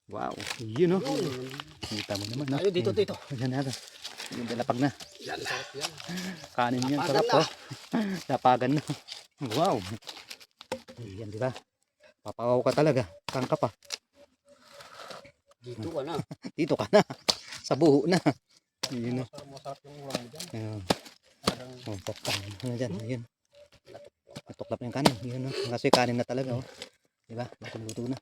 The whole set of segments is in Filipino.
Wow, yun o. Kita mo naman, no? Ayun, dito. Yan na. Yung dalapag na. Yan. Kanin yan, Lapagan sarap na. oh. Lapagan na. Wow. Yan, di ba? Papawaw ka talaga. Saan ka pa? Dito ka na. Dito ka na. Sa buho na. Yun o. Masarap yung ulam mo dyan. Ayan. Oh, pokpan. Ano dyan? Ayun. Natuklap yung kanin. Yun o. Kasi kanin na talaga oh. Di ba? Luto na.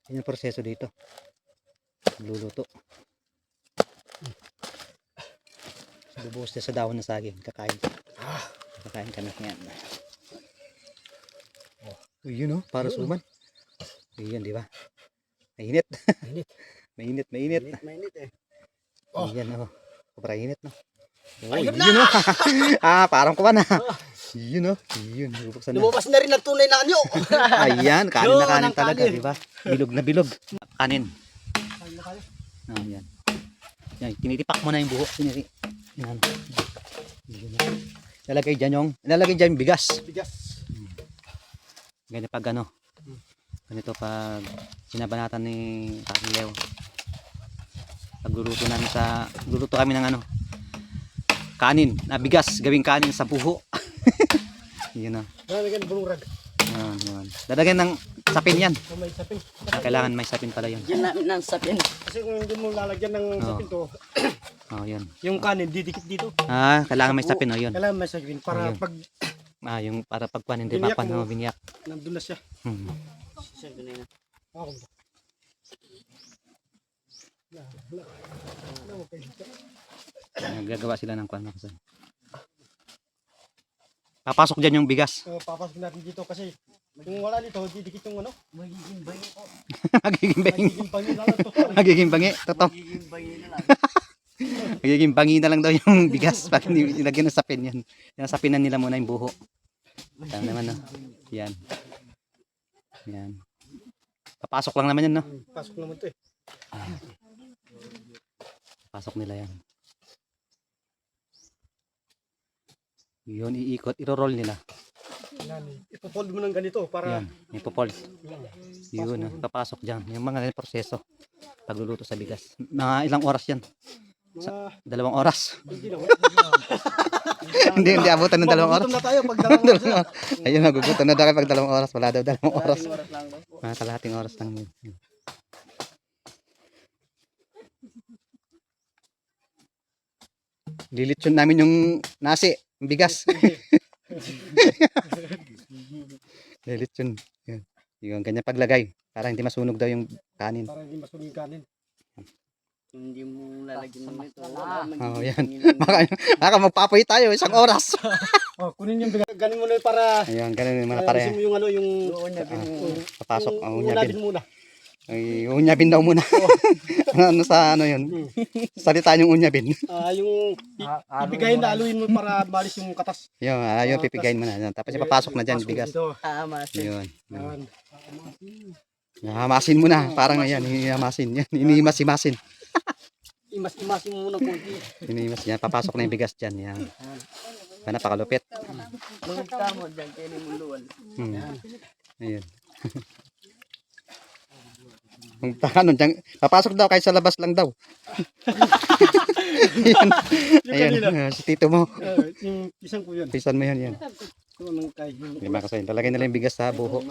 Yan yung proseso dito. Luluto. Bubuhos niya sa dahon ng saging. Kakain. Kakain ka na. Yan. Uy, yun oh. Para suman. Yun, di ba? Mainit. Mainit. Mainit eh. Yan oh. Sobrang init no. Oh, Ayun yun oh. Parang kuha na. Yun oh. Yun. Bubuksan na. Lumabas na rin ang tunay na anyo. Ayan. Kanin na Yun, kanin ang talaga. kanin. Di ba? Bilog na bilog. Kanin. Oh, yan. Yan. Tinitipak mo na yung buho. Yan. Yun. Lalagay dyan yung bigas. Bigas. Ganyan pag ano. Ganito pag sinabanatan ni Tatang Leo. Pagluluto namin luluto kami ng ano. Kanin na bigas. Gawing kanin sa buho. Yun o. Lalagyan bulurag. Yan. Lalagyan ng sapin yan. May sapin. Kailangan may sapin pala yun. Yan namin ng sapin. Kasi kung hindi mo lalagyan ng sapin to, Oh, yun. yung kanin didikit dito. Kailangan may sapin o yun. Kailangan may sapin para Ayun. pag Yung para pagkuhan hindi Biniyak mapan mo. biniyak. nandun na siya. Hmm. Nagagawa sila ng kuhan. Papasok dyan yung bigas. Papasok natin dito kasi kung wala dito, didikit yung ano. Magiging bayi po. Magiging bangi. Magiging bayi na lang to. Magiging bangi. Totoo. Magiging bayi na lang. Magiging bangi na lang daw yung bigas pag hindi nilagyan ng sapin yan. Yan sapinan nila muna yung buho. Yan naman no. Yan. Yan. Papasok lang naman yan no. Pasok naman to eh. Pasok nila yan. Yun iikot, iro-roll nila. Ipofold mo ng ganito para Yan, ipopold. Yun, papasok dyan. Yung mga proseso. Pagluluto sa bigas. Mga ilang oras yan? mga 2 oras. hindi na. hindi abutan ng 2 oras. Magugutom na tayo pag dalawang oras na. Ayun, nagugutom na daw kayo pag 2 oras. Wala daw 2 oras. Kalahating oras lang daw po. Mga kalahating oras lang yun. Lilitsyon namin yung nasi, yung bigas. Lilitsyon. Yun. Yung ganyan paglagay. Para hindi masunog daw yung kanin. Para hindi masunog yung kanin. Hindi mo lalagyan ng ito. Oh, yan. Baka magpapoy tayo 1 oras. Kunin yung bigas. Ganin mo na para Ayun, ganun yung mga pare. ayusin mo yung ano yung Papasok ang unyabin. unabin muna. Ay, unyabin daw muna. Ano sa ano yun? Salita yung unyabin. Yung ibigayin na aluin mo para malis yung katas. Yun, ayun, pipigayin mo na. Tapos ipapasok na dyan yung bigas. Yun. Yan. Hamasin mo na. Parang yan, hihamasin. Yan, inihimas-himasin. Imas-imasin mo muna konti. Inihimas yan. Papasok na yung bigas dyan. Yan. Napakalupit. Magkita mo dyan, kaya ni muluan. Ayun. Kung ano, dyan, papasok daw kahit sa labas lang daw. Ayun, si tito mo. Yung isang ko yun. Pisan mo yun, yan. So, anong kain? Lima kasi, talagay nila yung bigas sa buho.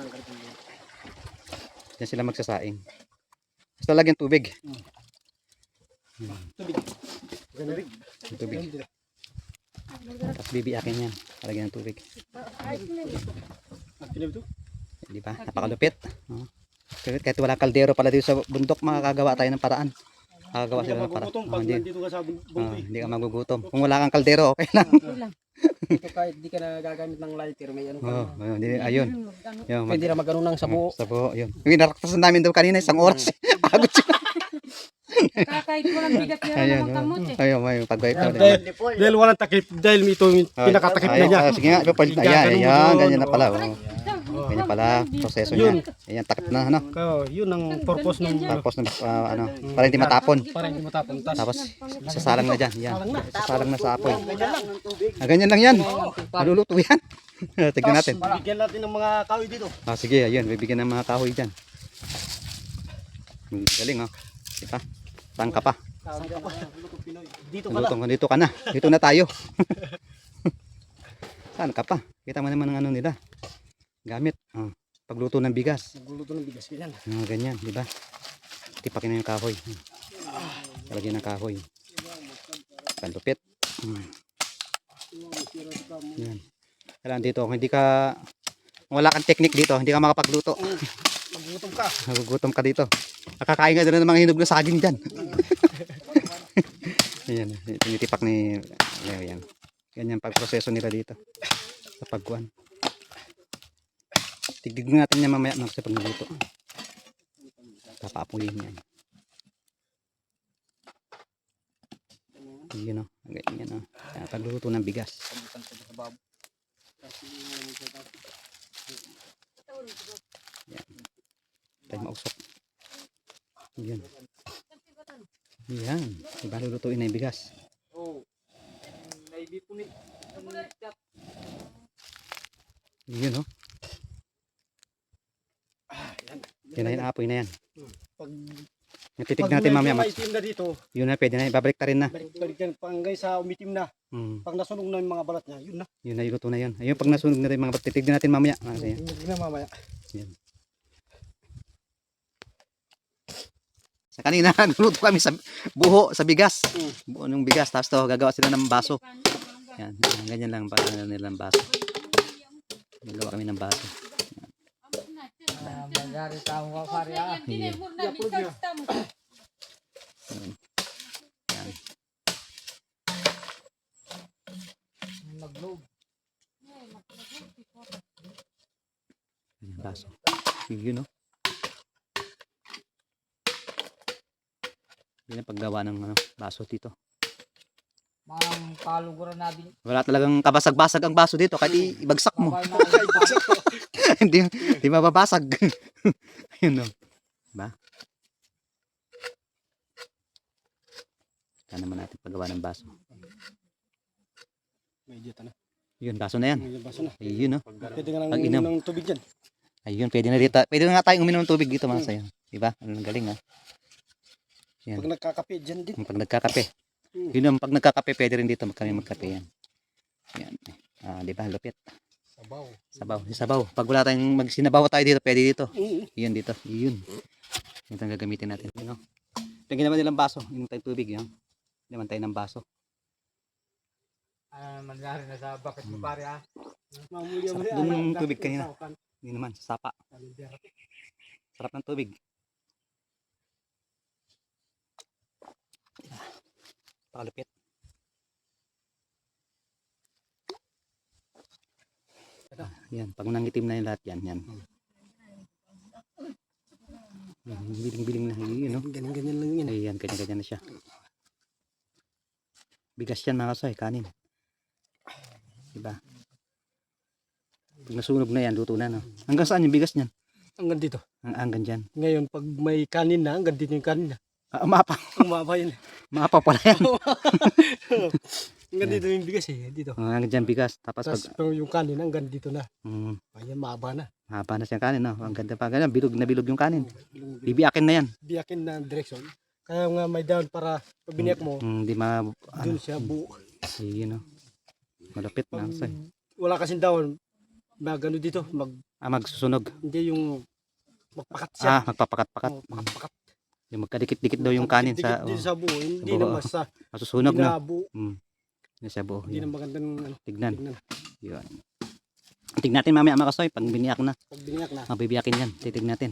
Diyan sila magsasaing. Basta lagyan tubig. Tubig. Ganun. Yung tubig. Tapos bibiyakin yan. Talagyan ng tubig. Akilib to? Di ba? Napakalupit. Kahit wala kaldero pala dito sa bundok, makakagawa tayo ng paraan. Makakagawa Hindi ka sila ng paraan. magugutom pag nandito ka sa bungkoy. Hindi ka magugutom. Kung wala kang kaldero, okay lang. Ito kahit di ka na gagamit ng lighter, may ano ka. Ayun. Yun, Pwede na magano ng sabo. sa buho, yun. Yung inaraktasan namin daw kanina, 1 oras. Pagod siya. Kahit walang bigat yan Ayun. naman kamot eh. Ayun, may pag-wipe daw. Dahil walang takip, dahil ito yung pinakatakip na niya. Sige nga, ipapalit na. Ayan, ganyan na pala. Ganyan pala proseso Yun. niya. Ayan, takip na ano. Kaya yun ang purpose ng Tapos ano, para hindi matapon. para hindi matapon. Tapos sasalang na dyan. Yan. Salang na. Sasalang na sa apoy. Ganyan lang. Ganyan lang yan. Maluluto yan. Tignan natin. Bigyan natin ng mga kahoy dito. Ah, sige, ayun. Bibigyan ng mga kahoy dyan. Galing, oh. Diba? Saan ka pa? Saan ka pa? Dito ka na. Dito ka na. Dito na tayo. Saan ka pa? Kita mo naman ang ano nila. Gamit. Oh. Pagluto ng bigas. Nagluluto ng bigas ganyan. Ganyan, di ba? Tipakin na yung kahoy. Talagyan ng kahoy. Palupit. Yan. Kailangan dito, kung hindi ka, kung wala kang technique dito, hindi ka makapagluto. Magutom ka. Nagugutom ka dito. Nakakain ka din ng mga hinog na saging dyan. Ayan, tinitipak ni Leo yan. Ganyan pagproseso nila dito. Sa pagkuhan. Tigdignan natin niya mamaya sa pagluto. Papapuyin yan. Yun o. Ganyan o. Pagluluto ng bigas. Yan. Tayo mausok. Yan. Yan. Diba lulutuin na yung bigas. Yun o. Yan na yung apoy na yan. Pag Titignan natin mamaya. may itim na dito, Yun na, pwede na. Ibabalik ta rin na. balik yan. Pangay sa umitim na. Pag nasunog na yung mga balat niya, yun na. Yun na, iluto na yun. Ayun, pag nasunog na rin mga titignan natin mamaya. Hindi na mamaya. Sa kanina, nagluto kami sa buho, sa bigas. Buo ng bigas. Tapos to, gagawa sila ng baso. Yan, ganyan lang. Para nilang baso. Gagawa kami ng baso. Magari taong kapari ah. Yan. Maglog. Yan, baso. Yun, no? Yan ang paggawa ng baso dito. Mga kaluguran natin. Wala talagang kabasag-basag ang baso dito. Kahit ibagsak mo. hindi mababasag. Ayun, no? Diba? Saan naman natin paggawa ng baso. May dito na. Yun, baso na yan. May baso na. Ayun, no? Pwede nga nang Pag-inom. ng tubig dyan. Ayun, pwede na dito. Pwede na nga tayong uminom ng tubig dito mga sayo. Diba? Ang galing, ha? Yan. Pag nagkakape dyan din. Pag nagkakape. Yun ang pag nagkakape, pwede rin dito kami magkape yan. Yan. Diba? Lupit. Sabaw. Sabaw. Sabaw. Pag wala tayong magsinabaw tayo dito, pwede dito. Yun dito. Yun. Yun ang gagamitin natin. You know? Tingnan naman nilang baso. Yung tayong tubig. Yan. Naman tayo ng baso. Mangyari na sa bakit mo pare ah. Sarap dun yung tubig kanina. Hindi naman. Sa sapa. Sarap ng tubig. Pakalupit. Yan, pag nangitim na yung lahat yan, yan. Biling-biling na, yun, no? Ganyan-ganyan lang yun. Ayan, ganyan-ganyan na siya. Bigas yan mga kasoy, kanin. Diba? Pag nasunog na yan, luto na, no? Hanggang saan yung bigas niyan? Hanggang dito. Hanggang dyan. Ngayon, pag may kanin na, hanggang dito yung kanin na. Mapa. Umaba yun. Mapa pala yan. Hanggang dito yung bigas eh. Dito. Hanggang dyan bigas. Tapos Tapos pag... yung kanin hanggang dito na. Mm, Ayan, maaba na. haba na siyang kanin, no? Ang ganda pa. Ganyan, bilog na bilog yung kanin. Bibiyakin na yan. Biyakin na direksyon. Kaya nga may down para pag biniyak mo, Hindi doon siya buo. Ayun, no? Malapit na. Pag Kasoy. wala kasing down, magano dito, Magsusunog. hindi yung magpakat siya. Magpapakat-pakat. Magpakat. Yung magkadikit-dikit daw yung kanin sa... Dito sa buo, hindi buo. na masa. Masusunog, Hindi no? na buo. Hindi siya buo. Hindi na Yun. magandang ano, Tignan. tignan. Yun. Tignan natin mamaya mga kasoy. Pag biniyak na. Pag biniyak na. Mabibiyakin yan. Titignan natin.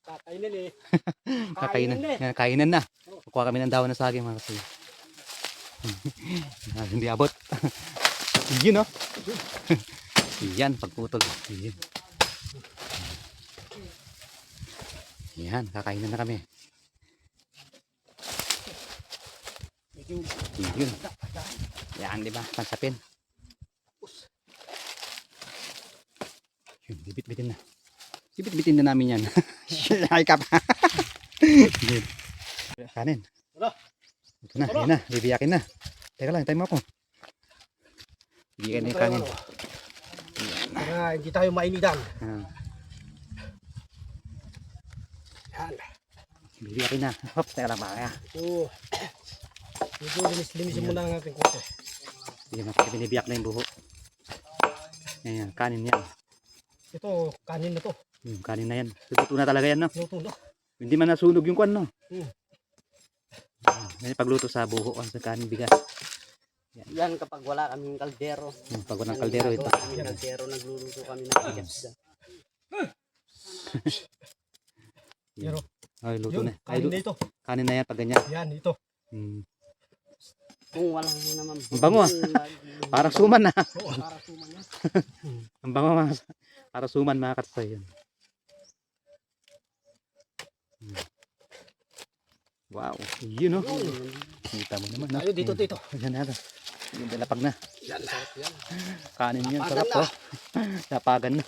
Kakainin eh. Kainan. eh. Yan, kainan na. Kukuha kami ng dahon ng saging mga kasoy. Hindi abot. Yun, no? Yan, pagputol. Yan. Yan, kakainan na kami. Yun. Yan, di ba? Pansapin. Yun, bibit-bitin na. Bibit-bitin na namin yan. Ay ka pa. Yun. Kanin. Wala. Ito na, yun na. Bibiyakin na. Teka lang, time mo ako. Bibiyakin na yung kanin. Para hindi tayo mainitan. Ah, Yan. bibiyakin na. Hops, teka lang pa kaya. So, medyo linis-linisin muna ang ating kote. Yun na, binibiyak na yung buho. Ayan, kanin yan. Ito, kanin na to. Kanin na yan. Luto na talaga yan, no? Luto na. Hindi man nasunog yung kwan, no? Hmm. May pagluto sa buho sa kanin bigas. Yan kapag wala kaming kaldero. Pag walang kaldero ito. Kami kaldero, nagluluto kami ng bigas. Yan. Ay, luto Yun, na. Ay, kanin na ito. kanin na yan pag ganyan. Yan, ito. Hmm. Kung wala naman. Ang bango, ah. Parang suman na. Para suman yan. Ang bango mga para suman mga katsay yun. Wow. Yun, no? Kita mo naman, no? Tayo dito, dito. Yan na. Yung dalapag na. Yan. Kanin yan. Lapagan Sarap, na. oh. Lapagan na.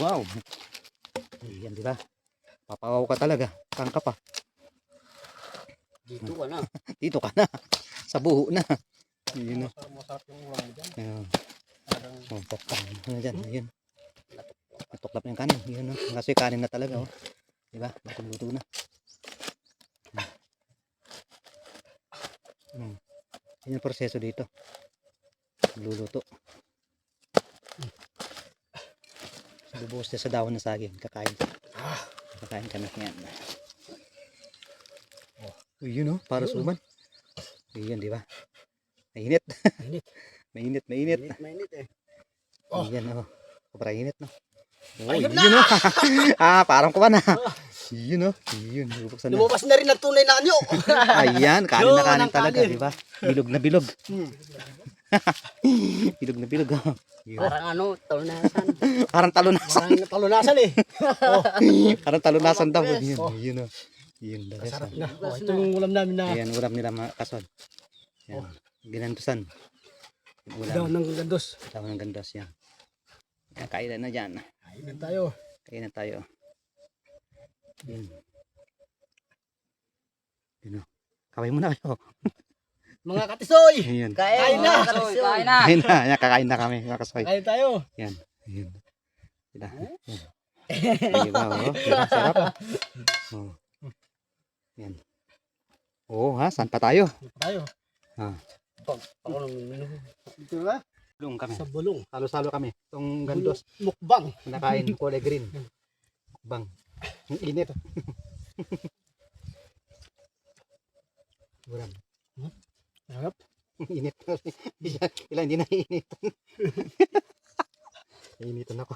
Wow. Yan, di ba? Papawaw ka talaga. Kang ka pa. Dito ka na. Dito ka na. Sa buho na. Yun, no? Masarap yung ulam mo dyan. Ayun. Oh, popcorn. Ano dyan? Ayun. Natuklap na yung kanin. Yun, no? Kasi kanin na talaga, oh. Di ba? Luto na. Yan yung proseso dito. Luluto. Bubuhos na sa dahon ng saging. Kakain. Kakain kami yan. Uy, yun, oh. Para suman. Yun, di ba? Mainit. Mainit. Mainit, mainit. Mainit eh. Oh. Yan, oh. Sobra init, no? Oh, Ayun yun, oh. Parang kuha na. Yun, oh. Yun, bubuksan na. Lumabas na rin ang tunay na anyo. Ayan, kanin na Yun, kanin ang talaga, kanin. di ba? Bilog na bilog. Bilog na bilog, oh. Yun. Parang ano, taunasan. Parang talunasan. Parang talunasan eh. Oh, Parang talunasan daw. Yes. Yun, Oh. yun, oh. Yun, dagas, masarap oh. na. Oh, ito yung ulam namin na Ayan, ulam nila mga kasod. Yan. Ginandusan. Yung daw ulam. ng gandos. Tawag ng gandos yan. Yan, kainan na dyan. Kainan tayo. Kainan tayo. Yun. Yun, oh. Kaway muna kayo. Mga katisoy! Ayun. Kain na, na. katisoy. Kain na. Ayun na. Yan, kakain na kami. Mga kasoy. Kain tayo. Yan. Ayun. Sila. Yan. Diba, oh. Diba, sarap. Oh. Yan. Oo, ha? Saan pa tayo? Tayo. Ako nang minum. Dito na. Bulong kami. Sa bulong. Salo-salo kami. Itong gandos. Mukbang. Kinakain. Kulay green. Bang. Ang init. Ulam. Sarap. Ang init. Ilan hindi na init. Initan ako.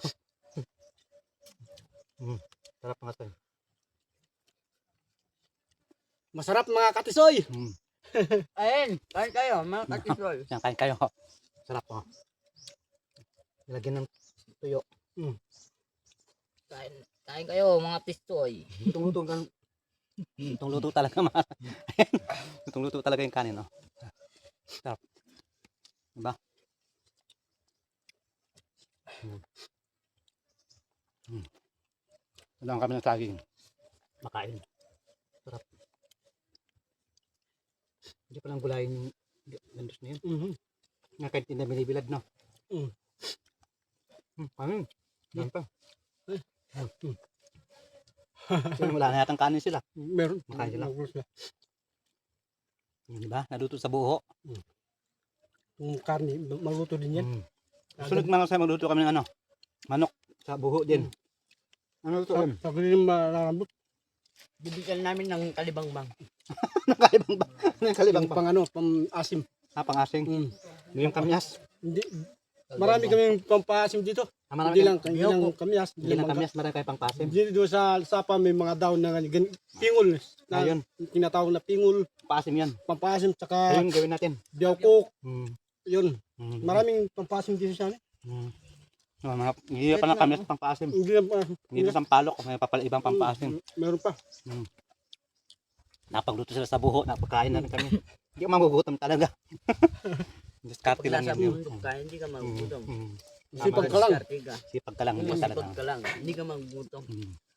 Sarap mga tayo. Masarap mga katisoy. Ayun, kain kayo, mga katisoy. Yan, kain kayo. Sarap, oh. Ilagyan ng tuyo. Kain kayo, mga tistoy. Itong luto talaga mga. Itong luto talaga yung kanin, oh. Sarap. Diba? Wala kami ng saging. Makain. Sarap. Hindi pa lang gulayin yung gandos na yun. Nga kahit hindi binibilad, no? Kanin. Yan pa. Kasi wala na yatang kanin sila. Meron. Makain sila. Nagulos na. Diba? Naluto sa buho. Yung karne, maluto din yan. Sunod mga sa magluto kami ng ano? Manok sa buho din. Ano luto yun? Pag rin marambot. Bibigyan namin ng kalibangbang. Nakalibang ba? Nakalibang pa. Pang ano, pang asim. Pang-asing. Yung kamyas. Hindi. Marami kami pampasim dito. Marami Hindi lang kamyas. Hindi lang kamyas, marami kayo pang-pasim. Dito sa sapa may mga daon na pingol. Na Ayun, tinatawag na pingol, pasim yan. pampasim, tsaka Ayun, gawin natin. biyawkok. Mm. Yun. Mm. Maraming pampasim dito sa amin. Hindi pa na kamyas pang-pasim. Hindi na pa. Hindi na sampalok, may papal ibang pang-pasim. Meron pa. Napagluto sila sa buho, napagkain na rin kami. Hindi ko magugutom talaga. Diskarte lang Pag nasa yan. bundok ka, hindi ka magugutom. Sipag ka lang. Diskarte ka. Sipag ka lang. Kung Talaga. masipag ka lang, hindi ka magugutom.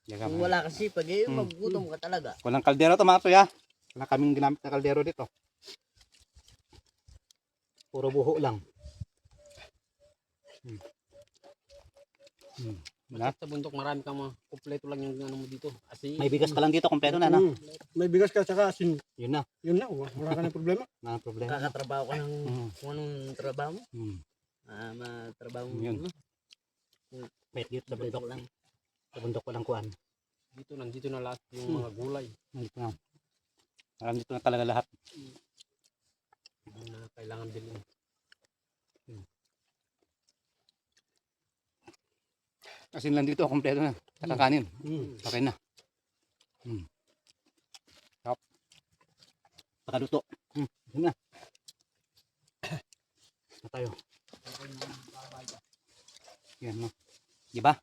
Yaga Kung mo. wala kang sipag, eh, magugutom ka talaga. Walang kaldero to mga toy ha. Wala kaming ginamit na kaldero dito. Puro buho lang. Wala. Sa bundok marami kang mga kumpleto lang yung ano mo dito. Asin. May bigas ka lang dito, kompleto na, no? May bigas ka tsaka asin. Yun na. Yun na, wala ka na problema. Wala nang problema. Kakatrabaho ka ng kung anong trabaho mo. Hmm. Matrabaho mo. Yun. Wait, dito sa bundok. lang. Sa bundok walang kuan. Nandito na lahat yung mga gulay Dito na. Alam dito na talaga lahat. na kailangan bilhin. Asin lang dito, kompleto na. Kakakanin. Okay na. Sarap. Pakaluto. Yun na. Na tayo. Yan, no? Diba?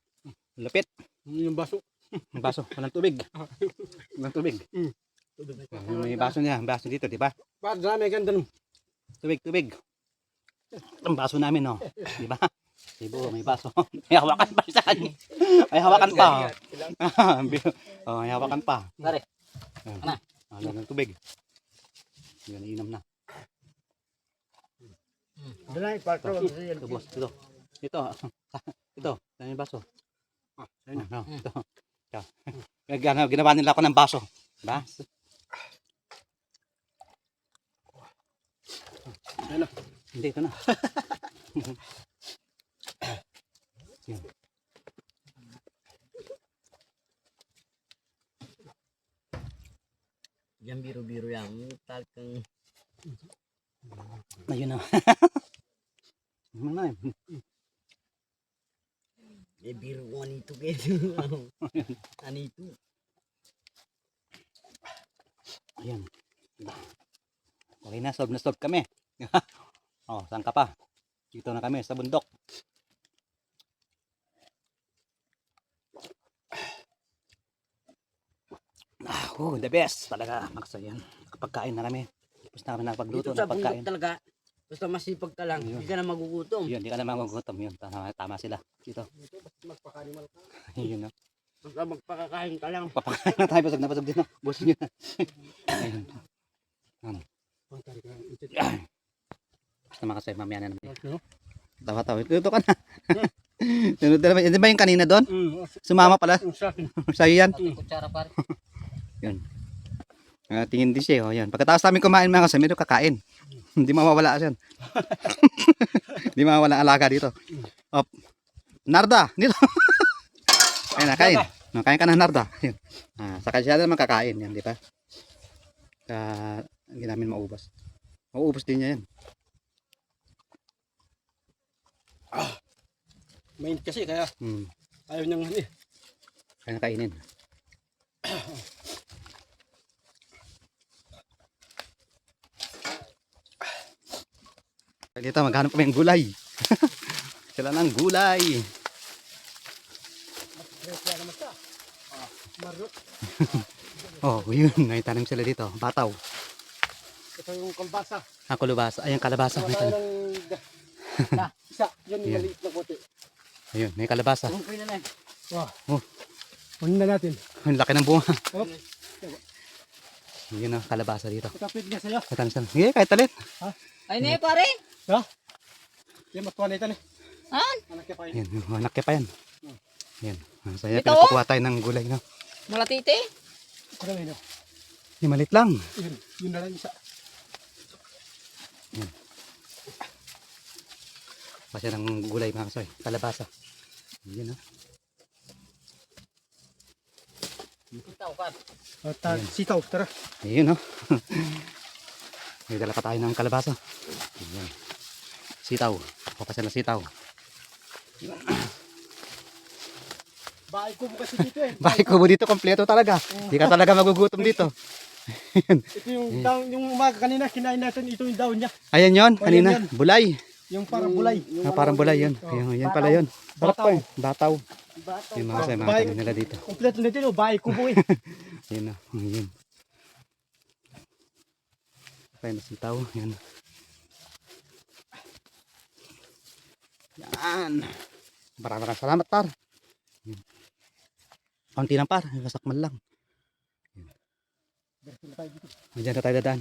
Lapit. Yung baso. Ang baso. Walang tubig. Walang tubig. May baso niya. Baso dito, diba? Dami ganda nun. Tubig, tubig. Ang baso namin, no? Diba? Sibo, may baso. May hawakan pa sa kanya. May hawakan pa. Oh, may hawakan pa. Pare. Ano ng tubig. Yan, inom na. Dala yung patro. Ito, boss. Ito. Ito. Ito. Ano yung baso? Ayun na. Ito. Ginawa nila ako ng baso. Diba? Ayun na. Hindi, ito na. Yan. Yan biro-biro yan. Talagang Ayun na. Ano na eh. eh, biro ko anito kayo. Anito. Ayan. Okay na, solve na solve kami. Oh, saan ka pa? Dito na kami sa bundok. Oh, the best. Talaga, makasaya yan. Kapag kain na kami. Tapos na kami nakapagluto Dito sa ng pagkain. bundok talaga, basta masipag ka lang, hindi ka na magugutom. Yun, di ka naman magugutom. Yun, tama sila. Dito. Magpakanimal ka. Yun, no. Basta magpakakain ka lang. Papakain na tayo. Basag na basag din. No? Busin nyo na. Ayun. Basta makasaya mamaya na naman. Tawa-tawa. Ito ka na. Sunod na naman. Yan ba yung kanina doon? Sumama pala. Sa'yo yan. Kutsara pare. Yun. Tingin din siya. Oh, yan. Pagkatapos namin kumain mga kasamiro, kakain. Hindi mawawala siya. Hindi mawawala ang alaga dito. Oh. Narda, dito. Ayun na, kain. No, kain ka na, Narda. Yun. Saka siya naman kakain. Yan, di ba? Hindi namin maubos. Mauubos din niya yan. Mainit kasi kaya ayaw niyang ano eh. Kaya nakainin. Dito, maghanap kami ng gulay. Sila ng gulay. Oh, yun. May tanim sila dito. Bataw. Ito yung kalbasa. Kulubasa. Ayun, kalabasa. May Tayo tanim. ng isa. Yan yung Yan. maliit na kote. Ayun, may kalabasa. Okay na lang. Kunin na natin. Ang laki ng bunga. Oh. Yun ang kalabasa dito. Kapit niya sa'yo. May tanim sila. Sige, kahit talit. Ay na pare. Yan, matuwa na ito. Han? Anak ka pa yun. Yan, anak ka pa yan. Yan. Saya, Ito? pinakukuha tayo ng gulay. No? Malatite. Ano yun? Yung malit lang. Yun na lang isa. Pasya ng gulay mga kasoy. Kalabasa. Yun, no? Ikaw ka. Sitaw, tara. Ayun, no? May dala pa tayo ng kalabasa. Ayan. Sitaw. Papasya na sitaw. Bahay ko kasi dito eh. Bahay kubo dito, kompleto talaga. Hindi ka talaga magugutom dito. Ito yung daon, yung umaga kanina, kinain natin ito yung daon niya. Ayan yun, Oh, kanina. yan, yan. Bulay. Yung parang bulay. Parang bulay yun. Ayun, yan pala yun. Sarap pa eh. Bataw. Bato. Yung mga mga Bahay. tanim nila dito. Kompleto na dito, bahay kubo eh. Yun, no? Yun. Kaya na sitaw. Yan. Yan. Maraming salamat par. Kaunti lang par, masakmal lang. Diyan na tayo dadaan.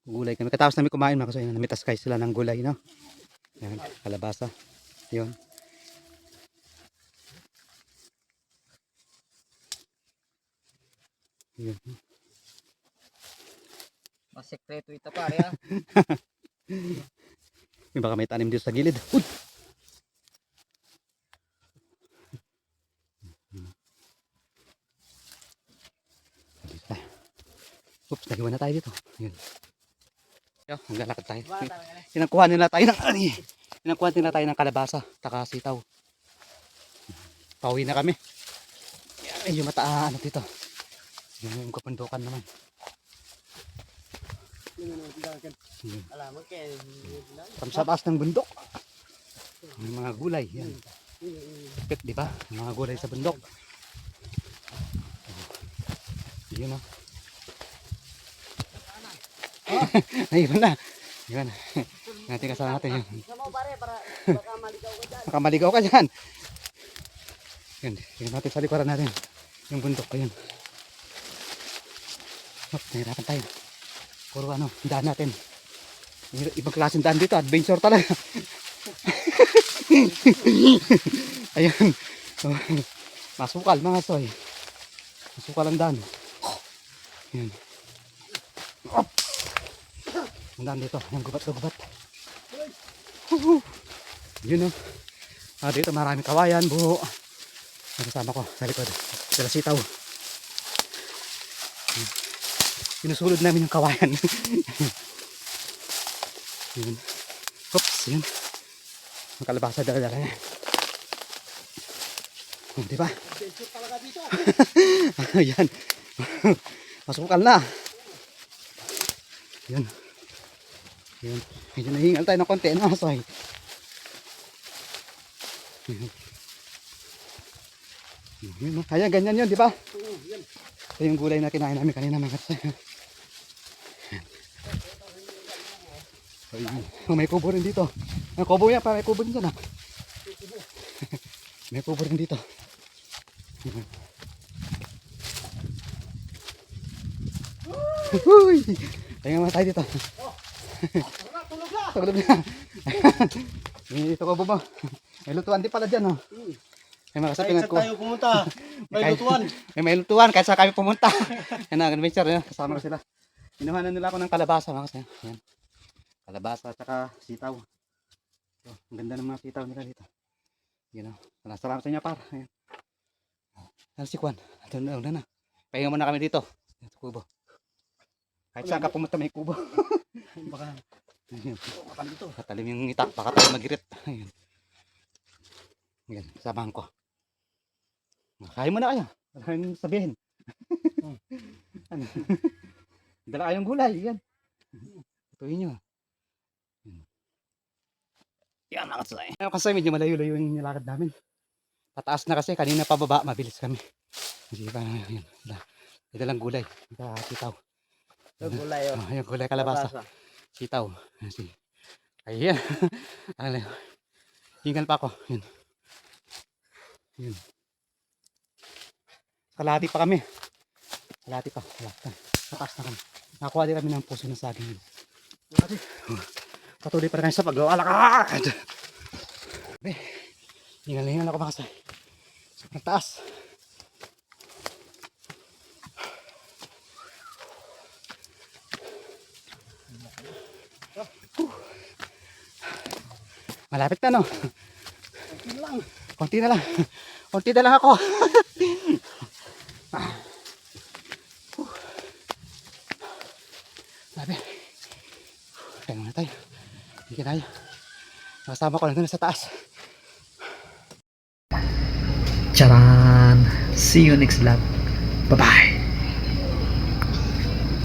Gulay kami. Katapos namin kumain mga kasoy. Namitas kayo sila ng gulay, no? Yan, kalabasa. Yun. Yun. Mas sekreto ito pare ah. Yung baka may tanim dito sa gilid. Uy! Oops, nagiwan na tayo dito. Yun. Yo, maglalakad tayo. Inakuha nila tayo ng inakuha nila tayo ng kalabasa, taka sitaw. Pauwi na kami. Yan, yung mata ano dito. Yung kapundukan naman. Alam mo kaya. Tam sa taas ng bundok. Yung mga gulay, yan. Pit, di ba? Yung mga gulay sa bundok. Yun o. Ayun na. Yun. Natin kasama natin yun. Sama pare para baka maligaw ka dyan. Baka maligaw ka dyan. Yun. Tingnan natin sa likuran natin. Yung bundok. Ayun. Oh, nahirapan tayo. Puro ano, daan natin. Ibang klaseng daan dito. Adventure talaga. Ayun. So, masukal mga soy. Masukal ang daan. Yun. Op! Ang daan dito. Yung gubat-gubat. Yun o. Dito maraming kawayan, buho. Nakasama ko sa likod. Sila sitaw. Sinusulod namin yung kawayan. Yun. Oops, yun. Ang kalabasa dala-dala niya. Di ba? Adventure talaga dito. Yan. Masukal na. Yun. Yun. Medyo nahingal tayo ng konti. Ano, soy? Yun. Yun. Ayan, ganyan yun, di ba? Ito yung gulay na kinain namin kanina mga kapsa. Oh, may kubo rin dito. May kubo yan, may kubo rin dyan. May kubo rin dito. Huy! Tayo nga tayo dito. Tulog na. Dito ko bubo. May lutuan din pala dyan. May mga Kahit saan tayo pumunta, may lutuan. May lutuan kahit saan kami pumunta. Yan na, adventure. Kasama ko sila. Inuhanan nila ako ng kalabasa. Mga kasi. Yan. Kalabasa at saka sitaw. So, ang ganda ng mga sitaw nila dito. Yan o. Salamat sa inyo par. Ayan. Ano si Juan? Ito na. Pahinga muna kami dito. Ito kubo. Kahit saan ka pumunta may kubo. Baka dito. Katalim yung itak. Baka tayo magirit. Ayan. Yan. Samahan ko. Kaya mo na kayo. Wala kayong sabihin. Ano? Dala kayong gulay. Yan. Tutuin nyo. Yan mga kasay. Kasi medyo malayo-layo yung nilakad namin. Pataas na kasi. Kanina pababa. Mabilis kami. Hindi pa. Yan. Ito lang gulay. Sitaw. Gulay oh. Yung gulay kalabasa. Sitaw. Ayan. Hingal pa ako. Yan. Yun. Kalahati pa kami. Kalahati pa. Nataas na kami. Nakuha din kami ng puso ng saging. Patuloy pa rin sa pag-alakad. Hingal ako makasay. Sobrang taas. Malapit na no? Konti na lang. Konti na lang ako. Sabi. Kaya muna tayo. Hindi tayo. Nakasama ko lang doon sa taas. Charan! See you next vlog. Bye-bye!